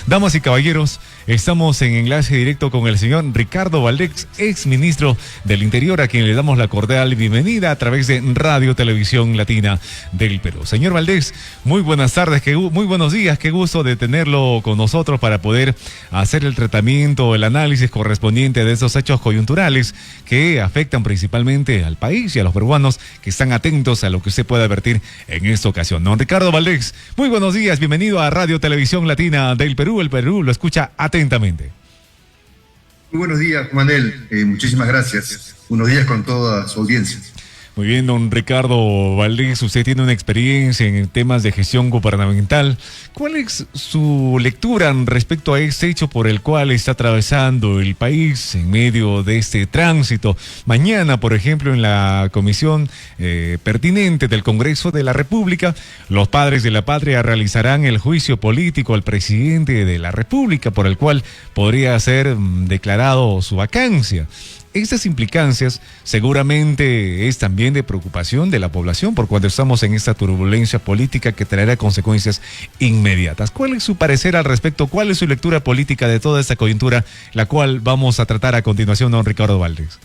Damas y caballeros, estamos en enlace directo con el señor Ricardo Valdés, ex ministro del Interior, a quien le damos la cordial bienvenida a través de Radio Televisión Latina del Perú. Señor Valdés, muy buenas tardes, muy buenos días, qué gusto de tenerlo con nosotros para poder hacer el tratamiento, el análisis correspondiente de esos hechos coyunturales que afectan principalmente al país y a los peruanos que están atentos a lo que usted pueda advertir en esta ocasión. Don Ricardo Valdés, muy buenos días, bienvenido a Radio Televisión Latina del Perú. El Perú lo escucha atentamente. Muy buenos días, Manuel. Muchísimas gracias. Buenos días con toda su audiencia. Muy bien, don Ricardo Valdés, usted tiene una experiencia en temas de gestión gubernamental. ¿Cuál es su lectura respecto a este hecho por el cual está atravesando el país en medio de este tránsito? Mañana, por ejemplo, en la comisión pertinente del Congreso de la República, los padres de la patria realizarán el juicio político al presidente de la República, por el cual podría ser declarado su vacancia. Estas implicancias seguramente es también de preocupación de la población por cuando estamos en esta turbulencia política que traerá consecuencias inmediatas. ¿Cuál es su parecer al respecto? ¿Cuál es su lectura política de toda esta coyuntura, la cual vamos a tratar a continuación, don Ricardo Valdés?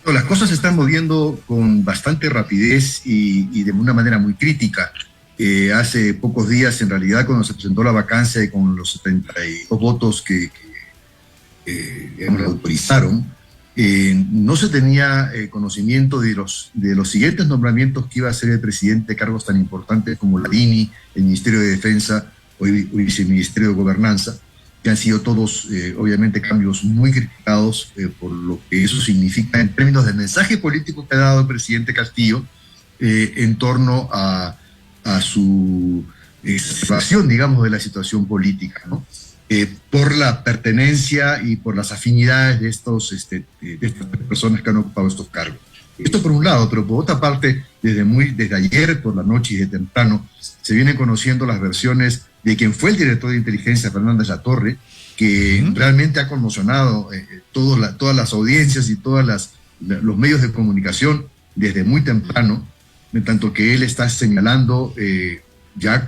Las cosas se están moviendo con bastante rapidez y de una manera muy crítica. Hace pocos días, en realidad, cuando se presentó la vacancia y con los 72 votos que la autorizaron, no se tenía conocimiento de los siguientes nombramientos que iba a hacer el presidente, cargos tan importantes como la DINI, el Ministerio de Defensa o el Viceministerio de Gobernanza, que han sido todos, obviamente, cambios muy criticados por lo que eso significa en términos del mensaje político que ha dado el presidente Castillo en torno a su situación, digamos, de la situación política, ¿no? Por la pertenencia y por las afinidades de estas personas que han ocupado estos cargos. Esto por un lado, pero por otra parte, desde ayer por la noche y de temprano, se vienen conociendo las versiones de quien fue el director de inteligencia, Fernández Latorre, que realmente ha conmocionado todas las audiencias y todos los medios de comunicación desde muy temprano, en tanto que él está señalando ya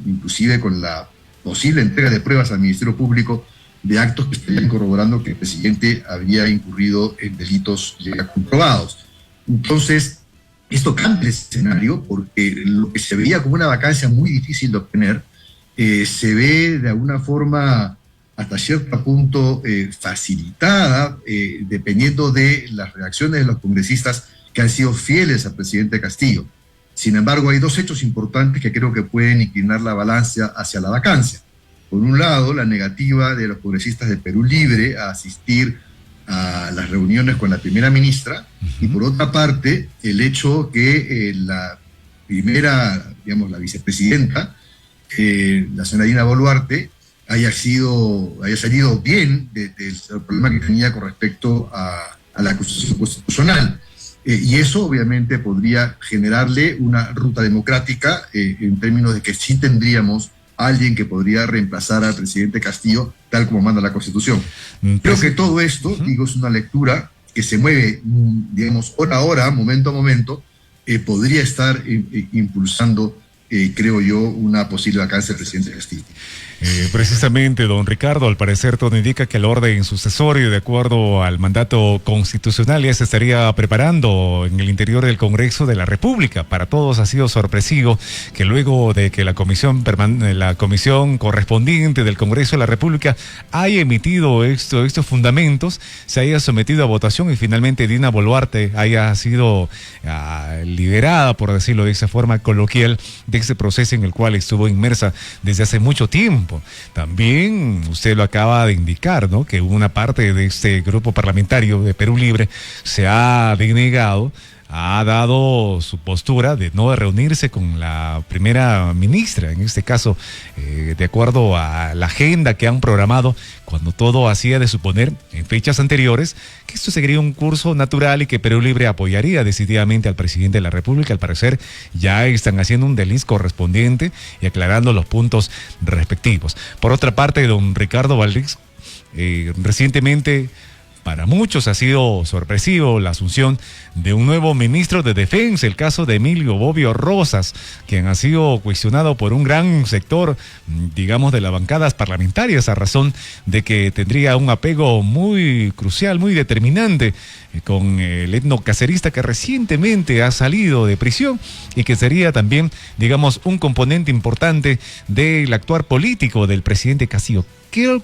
inclusive con la posible entrega de pruebas al Ministerio Público de actos que estarían corroborando que el presidente había incurrido en delitos ya comprobados. Entonces, esto cambia el escenario porque lo que se veía como una vacancia muy difícil de obtener, se ve de alguna forma hasta cierto punto facilitada, dependiendo de las reacciones de los congresistas que han sido fieles al presidente Castillo. Sin embargo, hay dos hechos importantes que creo que pueden inclinar la balanza hacia la vacancia. Por un lado, la negativa de los congresistas de Perú Libre a asistir a las reuniones con la primera ministra, y por otra parte, el hecho que la primera, digamos, la vicepresidenta, la señora Dina Boluarte, haya salido bien del problema que tenía con respecto a la acusación constitucional. Y eso obviamente podría generarle una ruta democrática en términos de que sí tendríamos a alguien que podría reemplazar al presidente Castillo tal como manda la Constitución. Creo que todo esto, digo, es una lectura que se mueve, digamos, hora a hora, momento a momento, podría estar impulsando, creo yo, una posible vacancia del presidente Castillo. Precisamente, don Ricardo, al parecer todo indica que el orden sucesorio, de acuerdo al mandato constitucional, ya se estaría preparando en el interior del Congreso de la República. Para todos ha sido sorpresivo que luego de que la comisión correspondiente del Congreso de la República haya emitido estos fundamentos, se haya sometido a votación y finalmente Dina Boluarte haya sido liberada, por decirlo de esa forma coloquial, de ese proceso en el cual estuvo inmersa desde hace mucho tiempo. También usted lo acaba de indicar, ¿no?, que una parte de este grupo parlamentario de Perú Libre se ha denegado, ha dado su postura de no reunirse con la primera ministra, en este caso, de acuerdo a la agenda que han programado, cuando todo hacía de suponer en fechas anteriores que esto seguiría un curso natural y que Perú Libre apoyaría decididamente al presidente de la República. Al parecer ya están haciendo un desliz correspondiente y aclarando los puntos respectivos. Por otra parte, don Ricardo Valdés, recientemente para muchos ha sido sorpresivo la asunción de un nuevo ministro de Defensa, el caso de Emilio Bobbio Rosas, quien ha sido cuestionado por un gran sector, digamos, de las bancadas parlamentarias, a razón de que tendría un apego muy crucial, muy determinante con el etnocacerista que recientemente ha salido de prisión y que sería también, digamos, un componente importante del actuar político del presidente Castillo.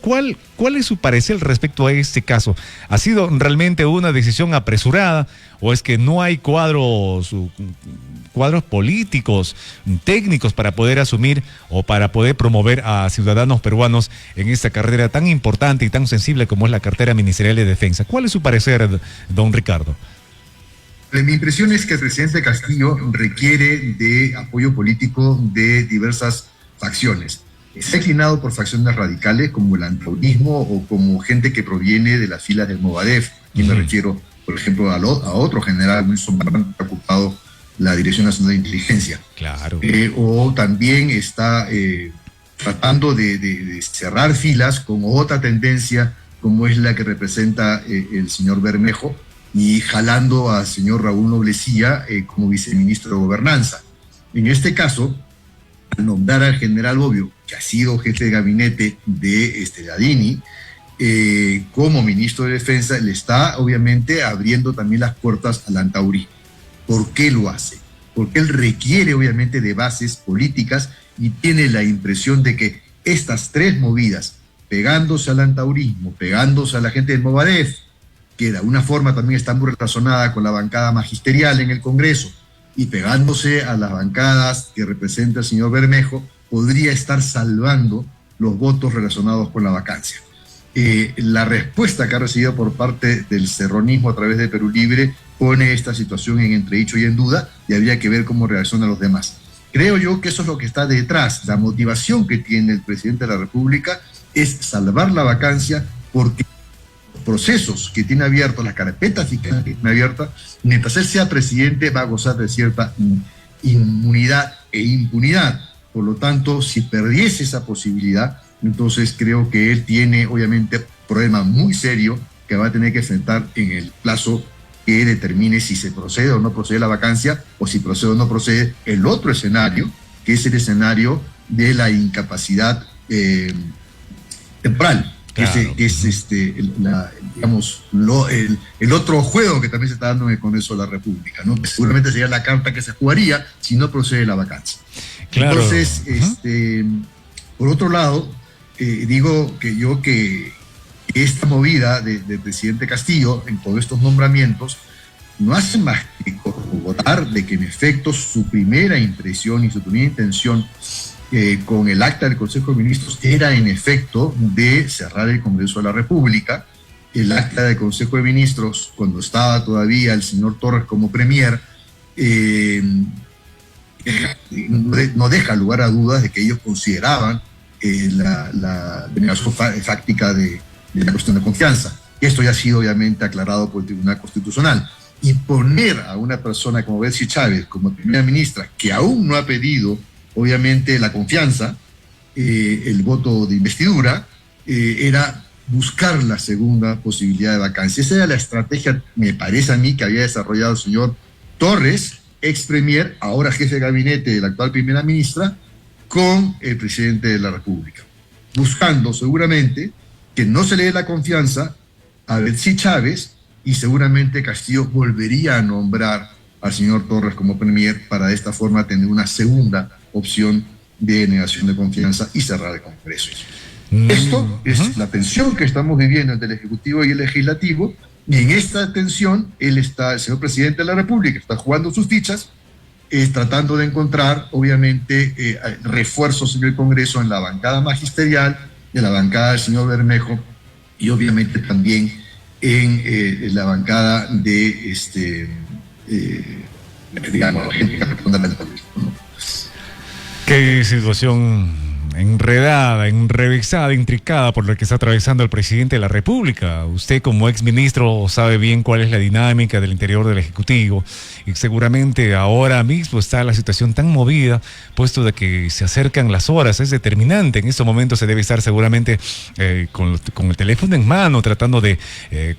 ¿Cuál es su parecer respecto a este caso? ¿Ha sido realmente una decisión apresurada o es que no hay cuadros políticos, técnicos para poder asumir o para poder promover a ciudadanos peruanos en esta carrera tan importante y tan sensible como es la cartera ministerial de defensa? ¿Cuál es su parecer, don Ricardo? Mi impresión es que el presidente Castillo requiere de apoyo político de diversas facciones. Se ha inclinado por facciones radicales como el antaurismo o como gente que proviene de las filas del Movadef. Y me refiero, por ejemplo, a otro general, Wilson Barran, que ha ocupado la Dirección Nacional de Inteligencia. Claro. O también está tratando de cerrar filas con otra tendencia, como es la que representa el señor Bermejo, y jalando al señor Raúl Noblecía como viceministro de Gobernanza. En este caso, al nombrar al general Bobbio, que ha sido jefe de gabinete de Ladini, como ministro de Defensa, le está obviamente abriendo también las puertas al antaurismo. ¿Por qué lo hace? Porque él requiere obviamente de bases políticas y tiene la impresión de que estas tres movidas, pegándose al antaurismo, pegándose a la gente del Movadef, que de alguna forma también está muy relacionada con la bancada magisterial en el Congreso, y pegándose a las bancadas que representa el señor Bermejo, podría estar salvando los votos relacionados con la vacancia. La respuesta que ha recibido por parte del serronismo a través de Perú Libre pone esta situación en entredicho y en duda, y habría que ver cómo reaccionan los demás. Creo yo que eso es lo que está detrás. La motivación que tiene el presidente de la República es salvar la vacancia, porque los procesos que tiene abiertos, las carpetas fiscales que tiene abiertas, mientras él sea presidente va a gozar de cierta inmunidad e impunidad. Por lo tanto, si perdiese esa posibilidad, entonces creo que él tiene obviamente un problema muy serio que va a tener que enfrentar en el plazo que determine si se procede o no procede la vacancia, o si procede o no procede el otro escenario, que es el escenario de la incapacidad temporal. Claro. Que es el otro juego que también se está dando en el Congreso de la República, ¿no? Que seguramente sería la carta que se jugaría si no procede la vacancia. Claro. Entonces, por otro lado, digo que esta movida del presidente Castillo en todos estos nombramientos no hace más que corroborar de que en efecto su primera impresión y su primera intención con el acta del Consejo de Ministros era en efecto de cerrar el Congreso de la República. El acta del Consejo de Ministros, cuando estaba todavía el señor Torres como premier, no deja lugar a dudas de que ellos consideraban la denegación fáctica de la cuestión de confianza. Esto ya ha sido obviamente aclarado por el Tribunal Constitucional. Y poner a una persona como Betsy Chávez como primera ministra, que aún no ha pedido obviamente la confianza, el voto de investidura, era buscar la segunda posibilidad de vacancia. Esa era la estrategia, me parece a mí, que había desarrollado el señor Torres, ex premier, ahora jefe de gabinete de la actual primera ministra, con el presidente de la República, buscando seguramente que no se le dé la confianza a Betsy Chávez, y seguramente Castillo volvería a nombrar al señor Torres como premier para de esta forma tener una segunda opción de negación de confianza y cerrar el Congreso. Esto es la tensión que estamos viviendo entre el Ejecutivo y el Legislativo, y en esta tensión el señor presidente de la República está jugando sus fichas, tratando de encontrar obviamente refuerzos en el Congreso, en la bancada magisterial, en la bancada del señor Bermejo, y obviamente también en la bancada de digamos, gente que responda al terrorismo, ¿no? Qué situación enredada, enrevesada, intricada por lo que está atravesando el presidente de la República. Usted como exministro sabe bien cuál es la dinámica del interior del Ejecutivo y seguramente ahora mismo está la situación tan movida, puesto de que se acercan las horas, es determinante. En estos momentos se debe estar seguramente con el teléfono en mano, tratando de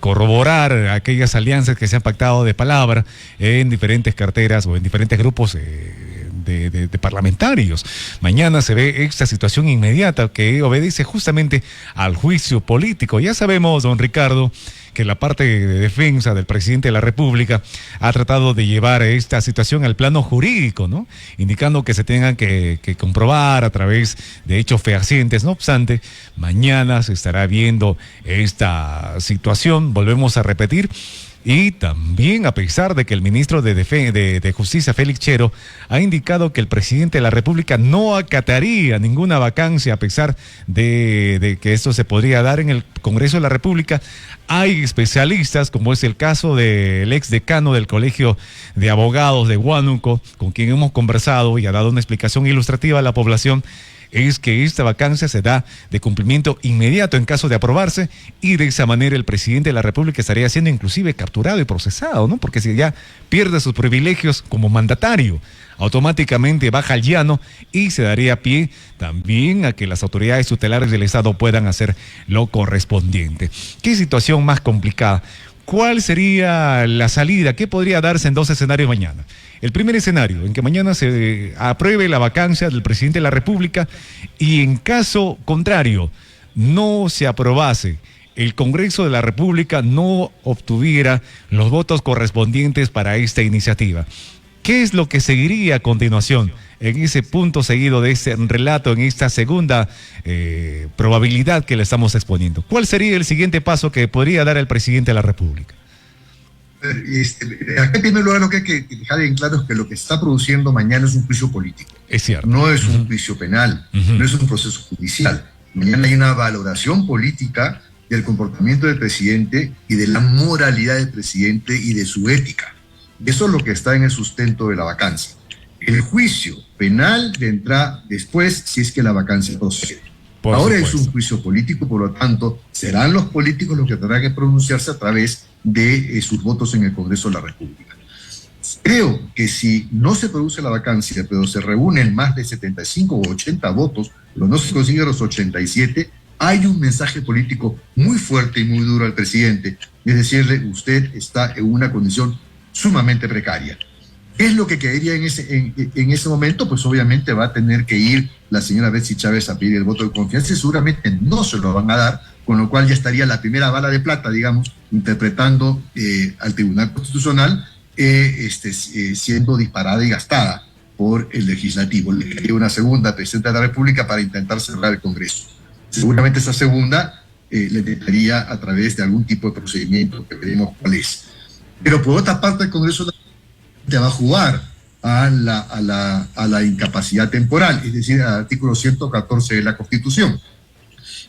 corroborar aquellas alianzas que se han pactado de palabra en diferentes carteras o en diferentes grupos de parlamentarios. Mañana se ve esta situación inmediata que obedece justamente al juicio político. Ya sabemos, don Ricardo, que la parte de defensa del presidente de la República ha tratado de llevar esta situación al plano jurídico, ¿no? Indicando que se tengan que comprobar a través de hechos fehacientes. No obstante, mañana se estará viendo esta situación, volvemos a repetir. Y también, a pesar de que el ministro de Justicia, Félix Chero, ha indicado que el presidente de la República no acataría ninguna vacancia, a pesar de que esto se podría dar en el Congreso de la República, hay especialistas, como es el caso del ex decano del Colegio de Abogados de Huánuco, con quien hemos conversado y ha dado una explicación ilustrativa a la población, es que esta vacancia se da de cumplimiento inmediato en caso de aprobarse, y de esa manera el presidente de la República estaría siendo inclusive capturado y procesado, ¿no? Porque si ya pierde sus privilegios como mandatario, automáticamente baja al llano y se daría pie también a que las autoridades tutelares del Estado puedan hacer lo correspondiente. ¿Qué situación más complicada? ¿Cuál sería la salida? ¿Qué podría darse en dos escenarios mañana? El primer escenario, en que mañana se apruebe la vacancia del presidente de la República y en caso contrario no se aprobase, el Congreso de la República no obtuviera los votos correspondientes para esta iniciativa. ¿Qué es lo que seguiría a continuación en ese punto seguido de ese relato, en esta segunda probabilidad que le estamos exponiendo? ¿Cuál sería el siguiente paso que podría dar el presidente de la República? Aquí en primer lugar lo que hay que dejar en claro es que lo que está produciendo mañana es un juicio político. Es cierto. No es un juicio penal, no es un proceso judicial. Mañana hay una valoración política del comportamiento del presidente y de la moralidad del presidente y de su ética. Eso es lo que está en el sustento de la vacancia. El juicio penal vendrá después si es que la vacancia procede. Ahora es un juicio político, por lo tanto, serán los políticos los que tendrán que pronunciarse a través de sus votos en el Congreso de la República. Creo que si no se produce la vacancia, pero se reúnen más de 75 o 80 votos, pero no se consiguen los 87, hay un mensaje político muy fuerte y muy duro al presidente, es decirle, usted está en una condición sumamente precaria. ¿Qué es lo que quedaría en ese momento? Pues obviamente va a tener que ir la señora Betsy Chávez a pedir el voto de confianza y seguramente no se lo van a dar, con lo cual ya estaría la primera bala de plata, digamos, interpretando al Tribunal Constitucional, siendo disparada y gastada por el legislativo. Le quedaría una segunda presidenta de la República para intentar cerrar el Congreso. Seguramente esa segunda le daría a través de algún tipo de procedimiento que veremos cuál es. Pero por otra parte, el Congreso te va a jugar a la incapacidad temporal, es decir, al artículo 114 de la Constitución.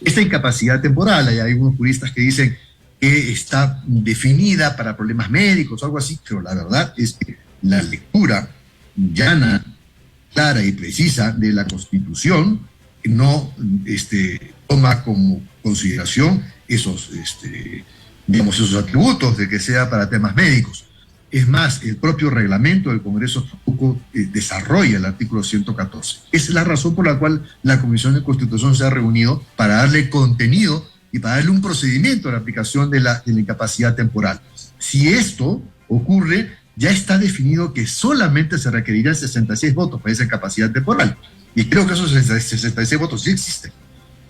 Esta incapacidad temporal, hay algunos juristas que dicen que está definida para problemas médicos o algo así, pero la verdad es que la lectura llana, clara y precisa de la Constitución no toma como consideración esos atributos de que sea para temas médicos. Es más, el propio reglamento del Congreso tampoco desarrolla el artículo 114. Esa es la razón por la cual la Comisión de Constitución se ha reunido para darle contenido y para darle un procedimiento a la aplicación de la incapacidad temporal. Si esto ocurre, ya está definido que solamente se requerirán 66 votos para esa incapacidad temporal. Y creo que esos 66 votos sí existen.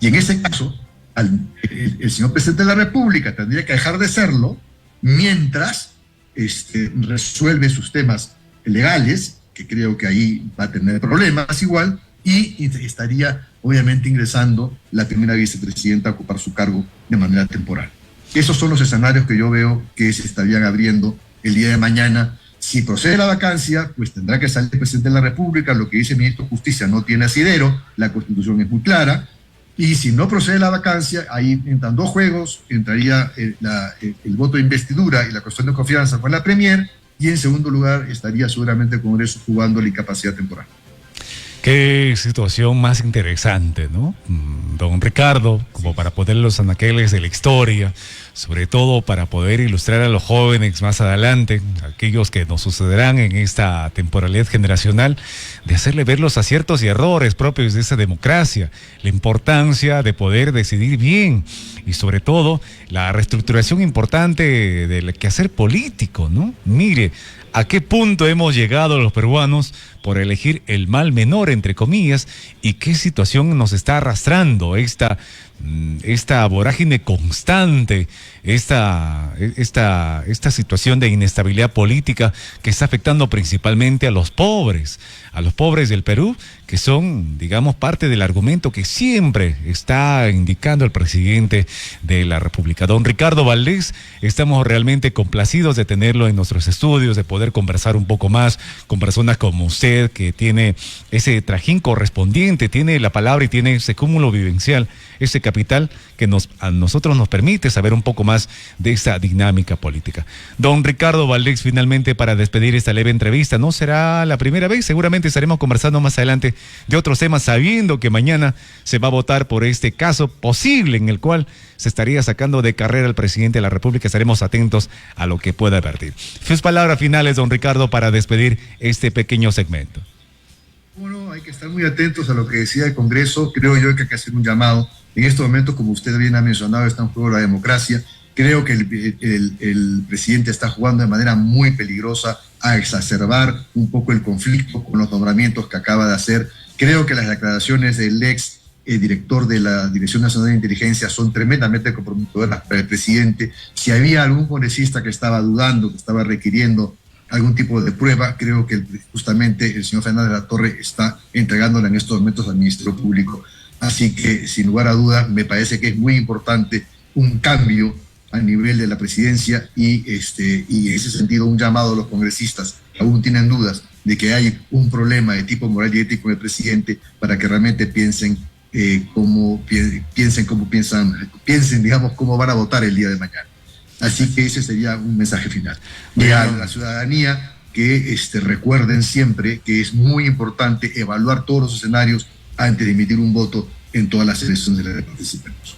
Y en ese caso, el señor presidente de la República tendría que dejar de serlo mientras resuelve sus temas legales, que creo que ahí va a tener problemas igual, y estaría obviamente ingresando la primera vicepresidenta a ocupar su cargo de manera temporal. Esos son los escenarios que yo veo que se estarían abriendo el día de mañana. Si procede la vacancia, pues tendrá que salir el presidente de la República. Lo que dice el ministro de Justicia no tiene asidero, la Constitución es muy clara. Y si no procede la vacancia, ahí entran dos juegos, entraría el voto de investidura y la cuestión de confianza con la Premier, y en segundo lugar estaría seguramente el Congreso jugando la incapacidad temporal. Qué situación más interesante, ¿no? Don Ricardo, como para poner los anaqueles de la historia, sobre todo para poder ilustrar a los jóvenes más adelante, aquellos que nos sucederán en esta temporalidad generacional, de hacerle ver los aciertos y errores propios de esa democracia, la importancia de poder decidir bien y sobre todo la reestructuración importante del quehacer político, ¿no? Mire, ¿a qué punto hemos llegado los peruanos por elegir el mal menor, entre comillas, y qué situación nos está arrastrando esta vorágine constante, esta situación de inestabilidad política que está afectando principalmente a los pobres del Perú, que son, digamos, parte del argumento que siempre está indicando el presidente de la República. Don Ricardo Valdés, estamos realmente complacidos de tenerlo en nuestros estudios, de poder conversar un poco más con personas como usted, que tiene ese trajín correspondiente, tiene la palabra y tiene ese cúmulo vivencial, ese capital que a nosotros nos permite saber un poco más de esta dinámica política. Don Ricardo Valdés, finalmente, para despedir esta leve entrevista, no será la primera vez, seguramente estaremos conversando más adelante de otros temas, sabiendo que mañana se va a votar por este caso posible en el cual se estaría sacando de carrera al presidente de la República. Estaremos atentos a lo que pueda vertir. Sus palabras finales, don Ricardo, para despedir este pequeño segmento. Bueno, hay que estar muy atentos a lo que decía el Congreso. Creo yo que hay que hacer un llamado. En estos momentos, como usted bien ha mencionado, está en juego la democracia. Creo que el presidente está jugando de manera muy peligrosa a exacerbar un poco el conflicto con los nombramientos que acaba de hacer. Creo que las declaraciones del ex director de la Dirección Nacional de Inteligencia son tremendamente comprometedoras para el presidente. Si había algún congresista que estaba dudando, que estaba requiriendo algún tipo de prueba, creo que justamente el señor Fernández de la Torre está entregándola en estos momentos al Ministerio Público. Así que, sin lugar a dudas, me parece que es muy importante un cambio a nivel de la presidencia y en ese sentido un llamado a los congresistas que aún tienen dudas de que hay un problema de tipo moral y ético en el presidente, para que realmente piensen, digamos, cómo van a votar el día de mañana. Así que ese sería un mensaje final. Y a la ciudadanía que recuerden siempre que es muy importante evaluar todos los escenarios antes de emitir un voto en todas las elecciones de las que participemos.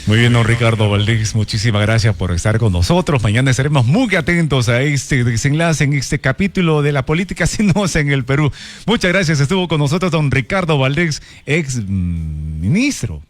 Muy bien, don Ricardo Valdés, muchísimas gracias por estar con nosotros. Mañana estaremos muy atentos a este desenlace en este capítulo de la política sinuosa en el Perú. Muchas gracias, estuvo con nosotros don Ricardo Valdés, ex ministro